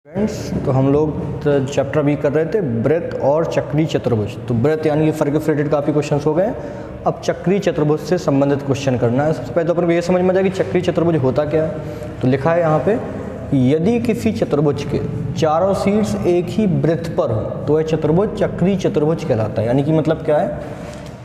Friends, तो हम लोग चैप्टर भी कर रहे थे वृत्त और चक्रीय चतुर्भुज। तो वृत्त यानी कि फर्क रिलेटेड काफ़ी क्वेश्चंस हो गए। अब चक्रीय चतुर्भुज से संबंधित क्वेश्चन करना है। सबसे पहले तो अपन को ये समझ में आ जाए कि चक्रीय चतुर्भुज होता क्या है। तो लिखा है यहाँ पे, यदि किसी चतुर्भुज के चारों शीर्ष एक ही वृत्त पर हो तो वह चतुर्भुज चक्रीय चतुर्भुज कहलाता है। यानी कि मतलब क्या है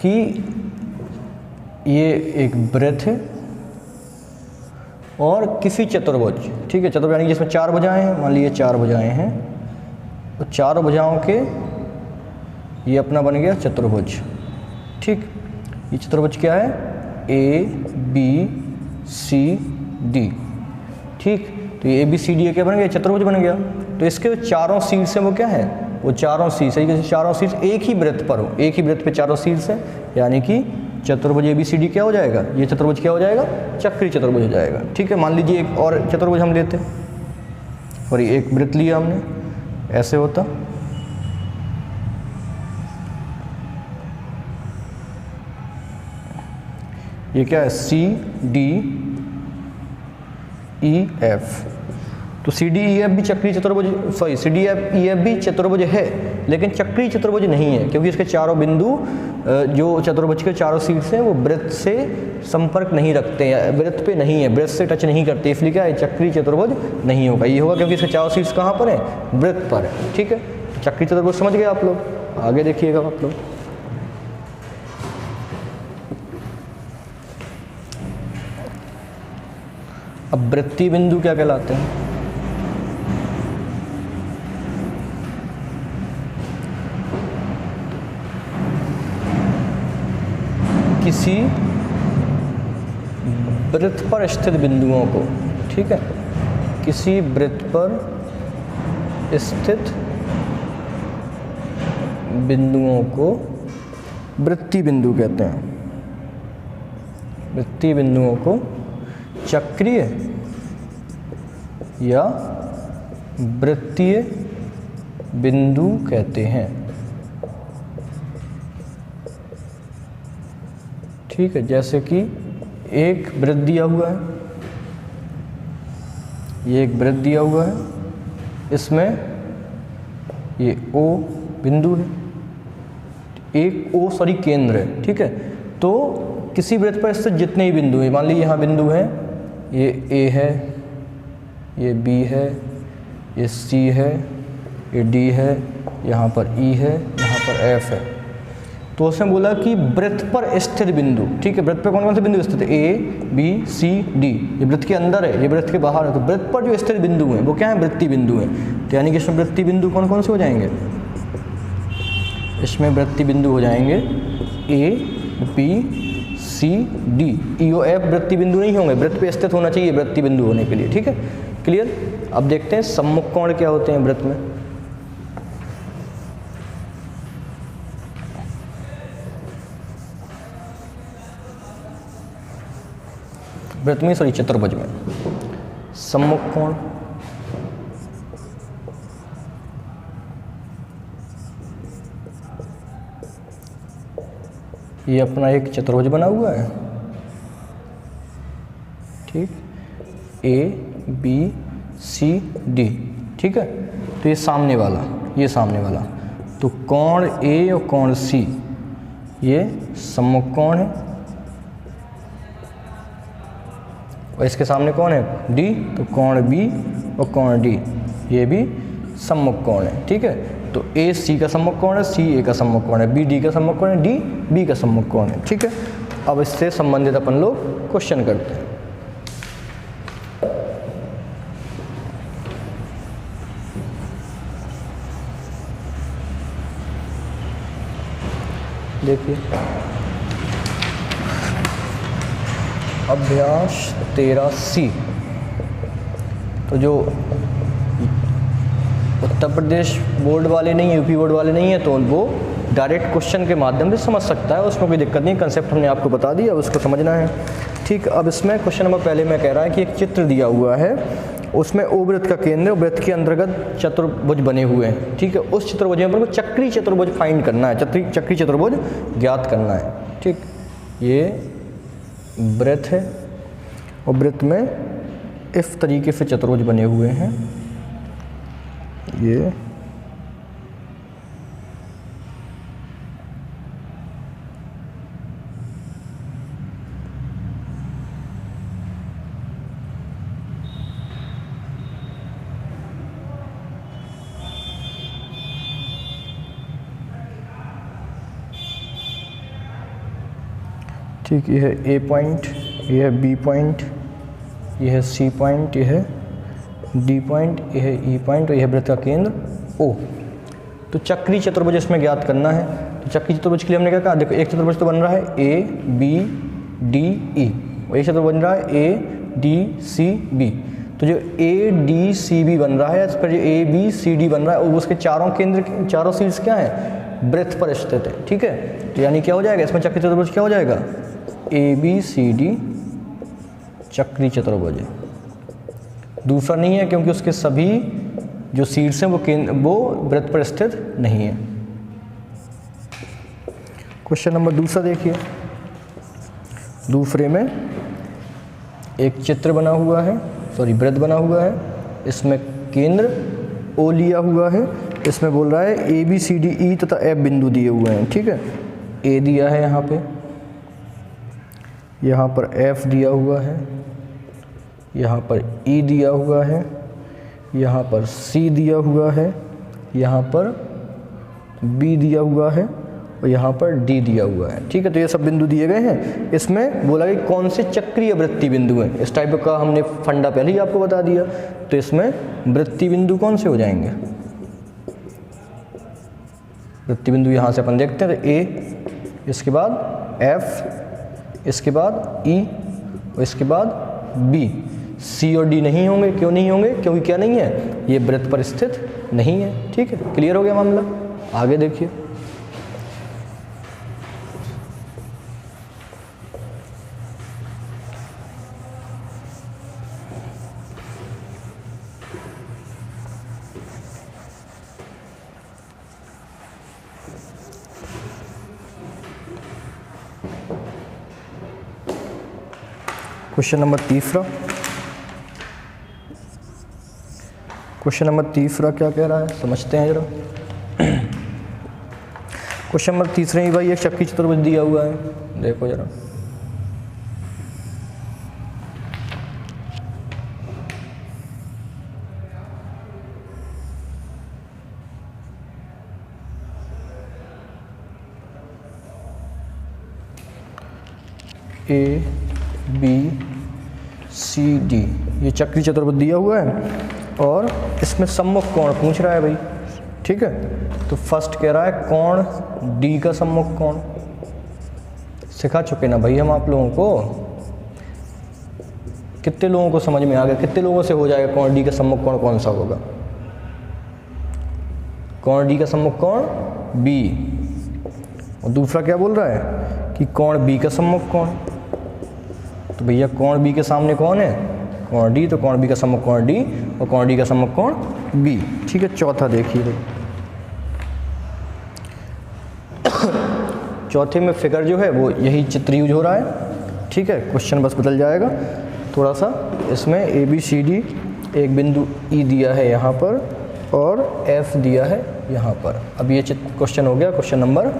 कि ये एक वृत्त है और किसी चतुर्भुज, ठीक है, चतुर्भुज यानी कि जिसमें चार भुजाएं हैं। मान लीजिए चार भुजाएं हैं तो चारों भुजाओं के ये अपना बन गया चतुर्भुज। ठीक, ये चतुर्भुज क्या है? A B C D. ठीक, तो ये ए बी सी डी क्या बन गया? चतुर्भुज बन गया। तो इसके चारों शीर्ष है वो क्या है? वो चारों शीर्ष है। चारों शीर्ष एक ही वृत्त पर हो, एक ही वृत्त पे चारों शीर्ष है, यानी कि चतुर्भुज ए बी सी डी क्या हो जाएगा? ये चतुर्भुज क्या हो जाएगा? चक्रीय चतुर्भुज हो जाएगा। ठीक है, मान लीजिए एक और चतुर्भुज हम लेते और ये एक वृत्त लिया हमने, ऐसे होता। ये क्या है? C D E F. तो सी डी ई एफ भी चक्रीय चतुर्भुज, sorry C D E F भी चतुर्भुज है, लेकिन चक्रीय चतुर्भुज नहीं है, क्योंकि इसके चारों बिंदु जो चतुर्भुज के चारों शीर्ष हैं वो वृत्त से संपर्क नहीं रखते हैं, वृत्त पे नहीं है, वृत्त से टच नहीं करते, इसलिए क्या है? चक्रीय चतुर्भुज नहीं होगा। ये होगा क्योंकि इसके चारों शीर्ष कहाँ पर है? वृत्त पर है। ठीक है, चक्रीय चतुर्भुज समझ गए आप लोग? आगे देखिएगा आप लोग। अब वृत्तीय बिंदु क्या कहलाते हैं? किसी वृत्त पर स्थित बिंदुओं को, ठीक है, किसी वृत्त पर स्थित बिंदुओं को वृत्तीय बिंदु कहते हैं। वृत्तीय बिंदुओं को चक्रीय या वृत्तीय बिंदु कहते हैं। ठीक है, जैसे कि एक वृत्त दिया हुआ है, ये एक वृत्त दिया हुआ है, इसमें ये ओ बिंदु है, एक ओ सॉरी केंद्र है। ठीक है, तो किसी वृत्त पर स्थित जितने ही बिंदु हैं, मान लीजिए यहाँ बिंदु है, ये ए है, ये बी है, ये सी है, ये डी है, यहाँ पर ई है, यहाँ पर एफ है। तो उसने बोला कि वृत्त पर स्थित बिंदु, ठीक है, वृत्त पर कौन कौन से बिंदु स्थित है? A B C D. ये वृत्त के अंदर है, ये वृत्त के बाहर है। तो वृत्त पर जो स्थित बिंदु हैं वो क्या है? वृत्तीय बिंदु हैं। तो यानी कि इसमें वृत्तीय बिंदु कौन कौन से हो जाएंगे? इसमें वृत्तीय बिंदु हो जाएंगे A B C D. E O F वृत्तीय बिंदु नहीं होंगे, वृत्त पे स्थित होना चाहिए वृत्तीय बिंदु होने के लिए। ठीक है, क्लियर? अब देखते हैं सम्मुख कोण क्या होते हैं वृत्त में। वृत्त में, सॉरी चतुर्भुज में सम्मुख कोण, ये अपना एक चतुर्भुज बना हुआ है। ठीक, ए बी सी डी। ठीक है, तो ये सामने वाला, ये सामने वाला, तो कोण ए और कोण सी ये सम्मुख कोण है, और इसके सामने कौन है? डी। तो कोण बी और कोण डी ये भी सम्मुख कोण है। ठीक है, तो ए सी का सम्मुख कोण है, सी ए का सम्मुख कोण है, बी डी का सम्मुख कोण है, डी बी का सम्मुख कोण है। ठीक है, अब इससे संबंधित अपन लोग क्वेश्चन करते हैं। देखिए, अभ्यास 13C। तो जो उत्तर प्रदेश बोर्ड वाले नहीं, यूपी बोर्ड वाले नहीं है, तो वो डायरेक्ट क्वेश्चन के माध्यम से समझ सकता है, उसमें कोई दिक्कत नहीं। कंसेप्ट हमने आपको बता दिया, उसको समझना है। ठीक, अब इसमें क्वेश्चन नंबर पहले में कह रहा है कि एक चित्र दिया हुआ है, उसमें ओ वृत्त का केंद्र, वृत्त के अंतर्गत चतुर्भुज बने हुए हैं। ठीक है, उस चतुर्भुज में अपन को चक्रीय चतुर्भुज फाइंड करना है, चक्रीय चतुर्भुज ज्ञात करना है। ठीक, ये वृत्त है और वृत्त में इस तरीके से चतुर्भुज बने हुए हैं। ये ठीक, ये है ए पॉइंट, ये है बी पॉइंट, ये है सी पॉइंट, ये है डी पॉइंट, ये है ई पॉइंट और यह है वृत्त का केंद्र ओ। तो चक्रीय चतुर्भुज इसमें ज्ञात करना है। तो चक्रीय चतुर्भुज के लिए हमने क्या कहा, देखो एक चतुर्भुज तो बन रहा है ए बी डी ई, और एक चतुर्भुज बन रहा है ए डी सी बी। तो जो ए डी सी बी बन रहा है, इस पर जो ए बी सी डी बन रहा है, और उसके चारों केंद्र, चारों शीर्ष क्या है, वृत्त पर स्थित है। ठीक है, तो यानी क्या हो जाएगा इसमें, चक्रीय चतुर्भुज क्या हो जाएगा, ए बी सी डी चक्रीय चतुर्भुज है। दूसरा नहीं है क्योंकि उसके सभी जो शीर्ष हैं वो वृत्त पर स्थित नहीं है। क्वेश्चन नंबर दूसरा देखिए। दूसरे में एक चित्र बना हुआ है, सॉरी वृत्त बना हुआ है, इसमें केंद्र ओ लिया हुआ है। इसमें बोल रहा है ए बी सी डी ई तथा एफ बिंदु दिए हुए हैं। ठीक है, ए दिया है यहाँ पे, यहाँ पर एफ दिया हुआ है, यहाँ पर ई दिया हुआ है, यहाँ पर सी दिया हुआ है, यहाँ पर बी दिया हुआ है और यहाँ पर डी दिया हुआ है। ठीक है, तो ये सब बिंदु दिए गए हैं। इसमें बोला कि कौन से चक्रीय वृत्तीय बिंदु हैं, इस टाइप का हमने फंडा पहले ही आपको बता दिया। तो इसमें वृत्तीय बिंदु कौन से हो जाएंगे, वृत्तीय बिंदु यहाँ से अपन देखते हैं, तो ए, इसके बाद एफ, इसके बाद ई और इसके बाद बी। सी और डी नहीं होंगे, क्यों नहीं होंगे, क्योंकि क्या नहीं है, ये वृत्त पर स्थित नहीं है। ठीक है, क्लियर हो गया मामला। आगे देखिए। क्वेश्चन नंबर तीसरा। क्वेश्चन नंबर तीसरा क्या कह रहा है, समझते हैं जरा। क्वेश्चन नंबर तीसरे ही भाई एक चक्रीय चतुर्भुज दिया हुआ है, देखो जरा। ए बी सी डी ये चक्रीय चतुर्भुज दिया हुआ है और इसमें सम्मुख कोण पूछ रहा है भाई। ठीक है, तो फर्स्ट कह रहा है कोण डी का सम्मुख कोण। सिखा चुके ना भाई हम आप लोगों को, कितने लोगों को समझ में आ गया, कितने लोगों से हो जाएगा कोण डी का सम्मुख कोण कौन सा होगा। कोण डी का सम्मुख कोण बी, और दूसरा क्या बोल रहा है कि कोण बी का सम्मुख कोण। तो भैया कोण बी के सामने कौन है, कोण डी, तो कोण बी का सम्मुख कोण डी और कोण डी का सम्मुख कोण बी। ठीक है, चौथा देखिए। चौथे में फिगर जो है वो यही चित्र यूज हो रहा है। ठीक है, क्वेश्चन बस बदल जाएगा थोड़ा सा। इसमें ए बी सी डी एक बिंदु ई दिया है यहाँ पर और एफ दिया है यहाँ पर। अब ये क्वेश्चन हो गया क्वेश्चन नंबर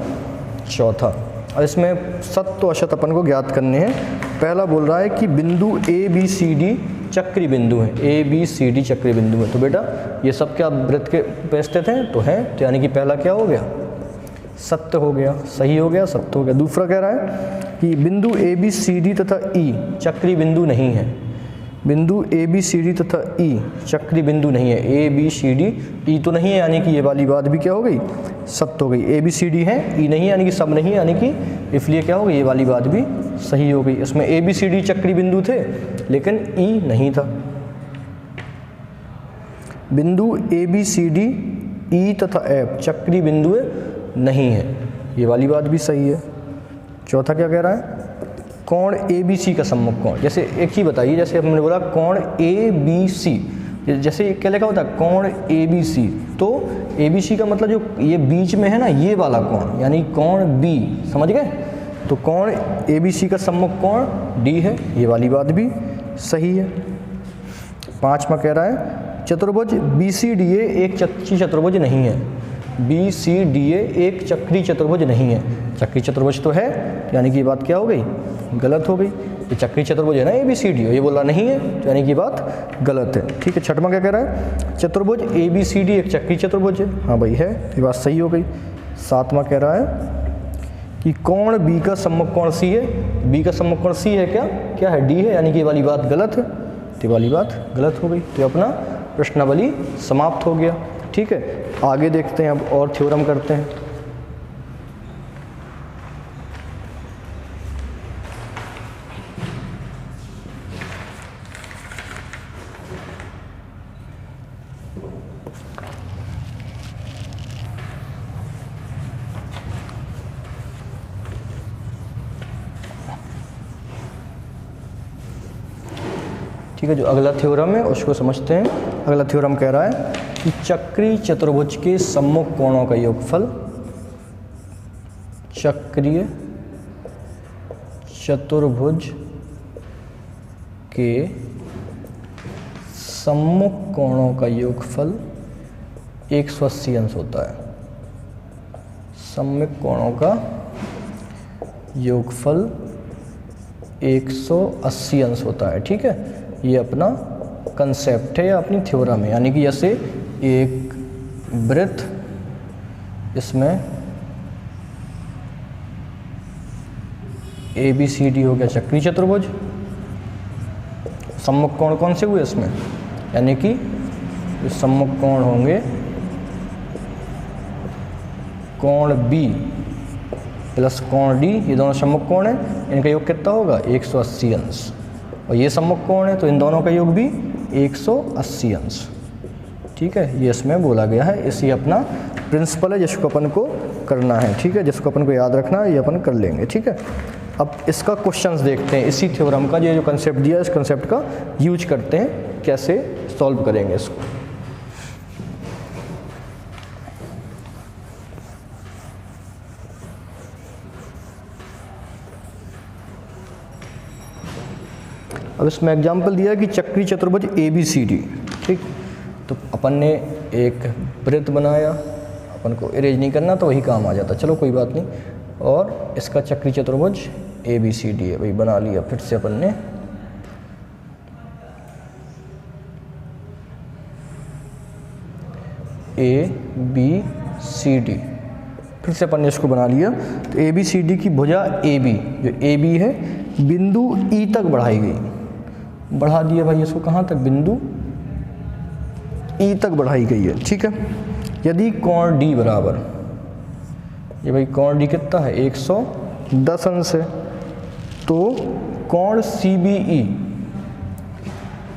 चौथा। और इसमें सत्य असत अपन को ज्ञात करने हैं। पहला बोल रहा है कि बिंदु ए बी सी डी चक्रीय बिंदु हैं, ए बी सी डी चक्रीय बिंदु हैं। तो बेटा ये सब क्या वृत्त के पे स्थित हैं, तो हैं, तो यानी कि पहला क्या हो गया, सत्य हो गया, सही हो गया, सत्य हो गया। दूसरा कह रहा है कि बिंदु ए बी सी डी तथा ई चक्रीय बिंदु नहीं है। बिंदु ए बी सी डी तथा ई चक्रीय बिंदु नहीं है, ए बी सी डी ई तो नहीं है, यानी कि ये वाली बात भी क्या हो गई, सत्य हो गई। ए बी सी डी है, ई नहीं है, यानी कि सब नहीं है, यानी कि इसलिए क्या हो गई, ये वाली बात भी सही हो गई। इसमें ए बी सी डी चक्रीय बिंदु थे लेकिन ई नहीं था। बिंदु ए बी सी डी ई तथा एफ चक्रीय बिंदु नहीं है, ये वाली बात भी सही है। चौथा क्या कह रहा है, कोण ए बी सी का सम्मुख कोण। जैसे एक ही बताइए, जैसे हमने बोला कोण ए बी सी, जैसे क्या लिखा होता है कोण ए बी सी, तो ए बी सी का मतलब जो ये बीच में है ना, ये वाला कोण, यानी कोण बी, समझ गए। तो कोण ए बी सी का सम्मुख कोण डी है, ये वाली बात भी सही है। पांचवा कह रहा है चतुर्भुज BCDA एक चक्री चतुर्भुज नहीं है। BCDA एक चक्री चतुर्भुज नहीं है। चक्री चतुर्भुज तो है, यानी कि ये बात क्या हो गई, गलत हो गई। ये चक्री चतुर्भुज है ना ABCD, ये बोला नहीं है, तो यानी कि बात गलत है। ठीक है, छठवां क्या कह रहा है, चतुर्भुज ABCD एक चक्री चतुर्भुज है। हाँ भाई है, ये बात सही हो गई। सातवां कह रहा है कि कोण B का सम्मुख कोण C है। B का सम्मुख कोण C है, क्या है, D है, यानी कि ये वाली बात गलत है, तो ये वाली बात गलत हो गई। तो अपना प्रश्नावली समाप्त हो गया। ठीक है, आगे देखते हैं अब और थ्योरम करते हैं। ठीक है, जो अगला थ्योरम है उसको समझते हैं। अगला थ्योरम कह रहा है कि चक्रीय चतुर्भुज के सम्मुख कोणों का योगफल, चक्रीय चतुर्भुज के सम्मुख कोणों का योगफल 180 अंश होता है। सम्मुख कोणों का योगफल 180 अंश होता है। ठीक है, ये अपना कंसेप्ट है या अपनी थ्योरम है, यानी कि जैसे एक वृत्त, इसमें ABCD हो गया चक्रीय चतुर्भुज, सम्मुख कोण कौन से हुए इसमें, यानी कि सम्मुख कोण होंगे कोण B प्लस कोण D, ये दोनों सम्मुख कोण है, इनका योग कितना होगा 180 अंश। और ये सम्मुख कोण है तो इन दोनों का योग भी 180 अंश। ठीक है, ये इसमें बोला गया है। इसी अपना प्रिंसिपल है जिसको अपन को करना है। ठीक है, जिसको अपन को याद रखना है, ये अपन कर लेंगे। ठीक है, अब इसका क्वेश्चंस देखते हैं। इसी थ्योरम का जो कंसेप्ट दिया है, इस कंसेप्ट का यूज करते हैं, कैसे सॉल्व करेंगे इसको। अब इसमें एग्जाम्पल दिया कि चक्रीय चतुर्भुज ABCD। ठीक, तो अपन ने एक वृत्त बनाया, अपन को इरेज नहीं करना तो वही काम आ जाता, चलो कोई बात नहीं। और इसका चक्रीय चतुर्भुज ABCD है, वही बना लिया। फिर से अपन ने ABCD, फिर से अपन ने इसको बना लिया। तो ABCD की भुजा AB, जो AB है, बिंदु E तक बढ़ाई गई, बढ़ा दिया भाई इसको कहाँ तक, बिंदु E तक बढ़ाई गई है। ठीक है, यदि कोण D बराबर, ये भाई कोण D कितना है 110 अंश है, तो कोण CBE,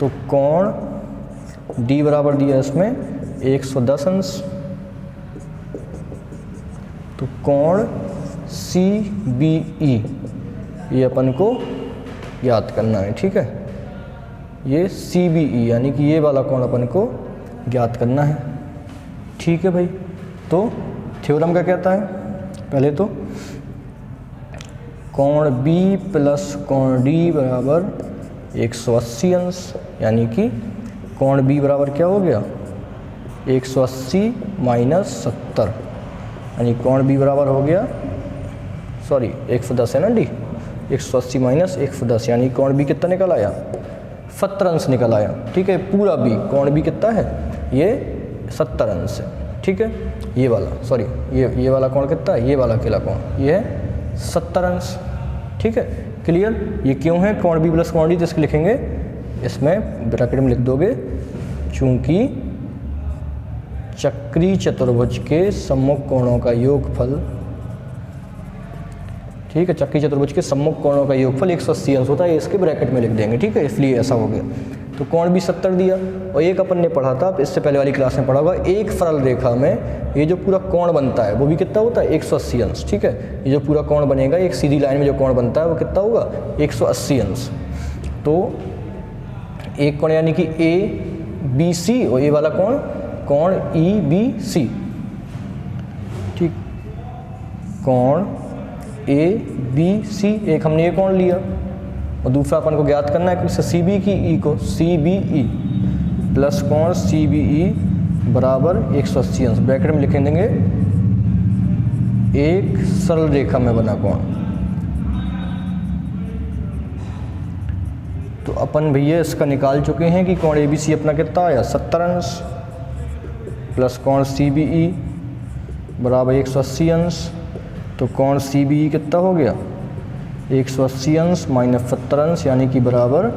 तो कोण D बराबर दिया इसमें 110 अंश, तो कोण CBE ये अपन को याद करना है। ठीक है, ये CBE यानी कि ये वाला कोण अपन को ज्ञात करना है। ठीक है भाई, तो थ्योरम क्या कहता है, पहले तो कोण B प्लस कोण D बराबर 180 अंश, यानी कि कोण B बराबर क्या हो गया 180 माइनस 70, यानी कोण B बराबर हो गया, सॉरी 110 है ना D, 180 माइनस 110, यानी कोण B कितना निकल आया 70 अंश निकल आया। ठीक है, पूरा B, कोण B कितना है ये 70 अंश है। ठीक है, ये वाला, सॉरी ये वाला कोण कितना है, ये वाला अकेला कोण ये है 70 अंश। ठीक है, क्लियर। ये क्यों है कोण B प्लस कोण D, तो इसको लिखेंगे, इसमें ब्रैकेट में लिख दोगे, चूंकि चक्रीय चतुर्भुज के सम्मुख कोणों का योगफल, ठीक है, चक्रीय चतुर्भुज के सम्मुख कोणों का योगफल 180 अंश होता है, इसके ब्रैकेट में लिख देंगे। ठीक है, इसलिए ऐसा हो गया। तो कोण भी 70 दिया, और एक अपन ने पढ़ा था, इससे पहले वाली क्लास में पढ़ा होगा, एक सरल रेखा में ये जो पूरा कोण बनता है वो भी कितना होता है 180 अंश। ठीक है, ये जो पूरा कोण बनेगा, एक सीधी लाइन में जो कोण बनता है वो कितना होगा 180 अंश। तो एक कोण यानी कि ABC, और ये वाला कोण कोण EBC। ठीक, कोण ABC, एक हमने ये कोण लिया, और दूसरा अपन को ज्ञात करना है कि CB की E को, CBE प्लस कोण सी बी ई बराबर 180 अंश, ब्रैकेट में लिख देंगे एक सरल रेखा में बना कोण। तो अपन भैया इसका निकाल चुके हैं कि कोण ए बी सी अपना कितना आया 70 अंश, प्लस कोण सी बी ई बराबर 180 अंश। तो कोण सी बी ई कितना हो गया 180 अंश माइनस 70 अंश, यानी कि बराबर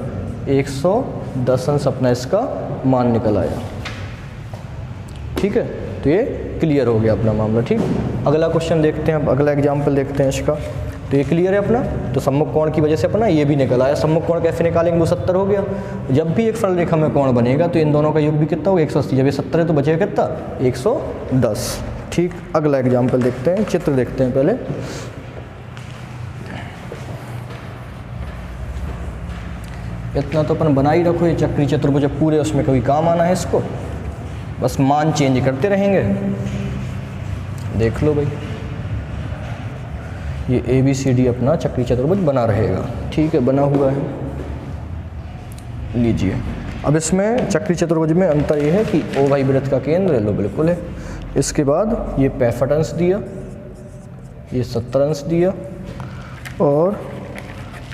110 अंश अपना इसका मान निकल आया। ठीक है, तो ये क्लियर हो गया अपना मामला। ठीक, अगला क्वेश्चन देखते हैं, अगला एग्जाम्पल देखते हैं इसका। तो ये क्लियर है अपना। तो सम्मुख कोण की वजह से अपना ये भी निकल आया। सम्मुख कोण कैसे निकालेंगे, वो 70 हो गया। जब भी एक सरल रेखा में कोण बनेगा तो इन दोनों का योग भी कितना होगा 180। जब ये 70 है तो बचेगा कितना 110। ठीक, अगला एग्जाम्पल देखते हैं, चित्र देखते हैं पहले। इतना तो अपन बना ही रखो, ये चक्री चतुर्भुज पूरे उसमें कभी काम आना है इसको, बस मान चेंज करते रहेंगे। देख लो भाई, ये ए बी सी डी अपना चक्री चतुर्भुज बना रहेगा। ठीक है, बना हुआ है, लीजिए। अब इसमें चक्री चतुर्भुज में अंतर ये है कि ओ भाई वृत्त का केंद्र लो बिल्कुल है। इसके बाद ये 65 अंश दिया, ये 70 अंश दिया, और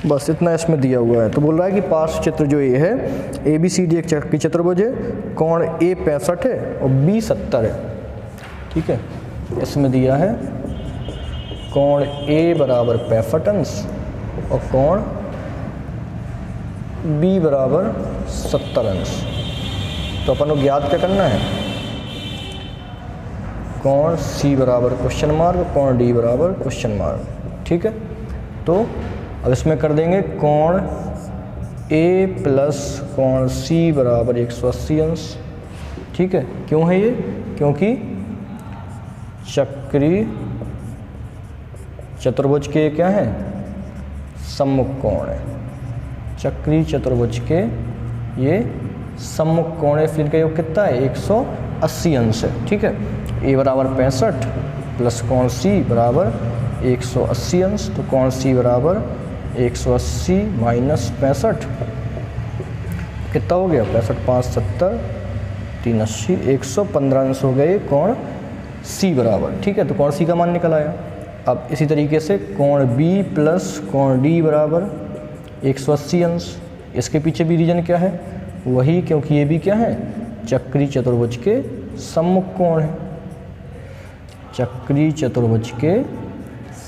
बस इतना इसमें दिया हुआ है। तो बोल रहा है कि पार्श्व चित्र जो ये है ए बी सी डी एक चक्री चतुर्भुज है, कोण ए 65 है और बी 70 है। ठीक है, इसमें दिया है कोण ए बराबर 65 अंश और कोण बी बराबर 70 अंश। तो अपन को ज्ञात क्या करना है, कोण सी बराबर क्वेश्चन मार्क, कोण डी बराबर क्वेश्चन मार्क। ठीक है, तो अब इसमें कर देंगे कोण ए प्लस कोण सी बराबर 180 अंश। ठीक है, क्यों है ये, क्योंकि चक्री चतुर्भुज के क्या है सम्मुख कोण है। चक्री चतुर्भुज के ये सम्मुख कोण है, फिर का योग कितना है 180 अंश है। ठीक है, ए बराबर 65 प्लस कोण सी बराबर 180 अंश। तो कोण सी बराबर 180 माइनस 65 कितना हो गया 65 5 70 3 80 115 अंश हो गए कोण सी बराबर। ठीक है, तो कोण सी का मान निकल आया। अब इसी तरीके से कोण बी प्लस कोण डी बराबर 180 अंश। इसके पीछे भी रीजन क्या है, वही, क्योंकि ये भी क्या है चक्री चतुर्भुज के सम्मुख कोण है। चक्री चतुर्भुज के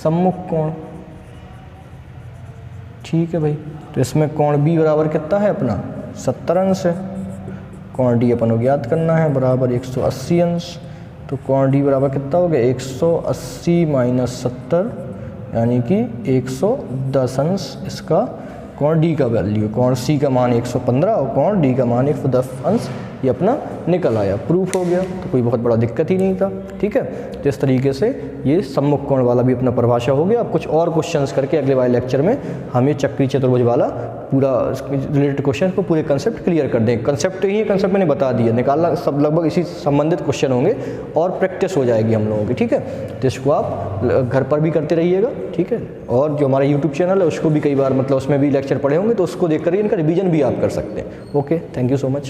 सम्मुख कोण। ठीक है भाई, तो इसमें कोण बी बराबर कितना है अपना 70 अंश है, कोण डी अपन को ज्ञात करना है बराबर 180 अंश। तो कोण डी बराबर कितना हो गया 180 माइनस 70, यानी कि 110 अंश इसका कोण डी का वैल्यू। कोण सी का मान 115 और कोण डी का मान 110 अंश ये अपना निकल आया, प्रूफ हो गया। तो कोई बहुत बड़ा दिक्कत ही नहीं था। ठीक है, तो इस तरीके से ये सम्मुख कोण वाला भी अपना परिभाषा हो गया। अब कुछ और क्वेश्चंस करके अगले वाले लेक्चर में हम ये चक्री चतुर्भुज वाला पूरा रिलेटेड क्वेश्चन को पूरे कंसेप्ट क्लियर कर देंगे। कंसेप्ट तो यही है, कंसेप्ट मैंने बता दिया, निकालना सब लगभग इसी संबंधित क्वेश्चन होंगे और प्रैक्टिस हो जाएगी हम लोगों की। ठीक है, तो इसको आप घर पर भी करते रहिएगा। ठीक है, और जो हमारा यूट्यूब चैनल है उसको भी कई बार मतलब उसमें भी लेक्चर पढ़े होंगे, तो उसको देख कर इनका रिवीजन भी आप कर सकते हैं। Okay, thank you so much.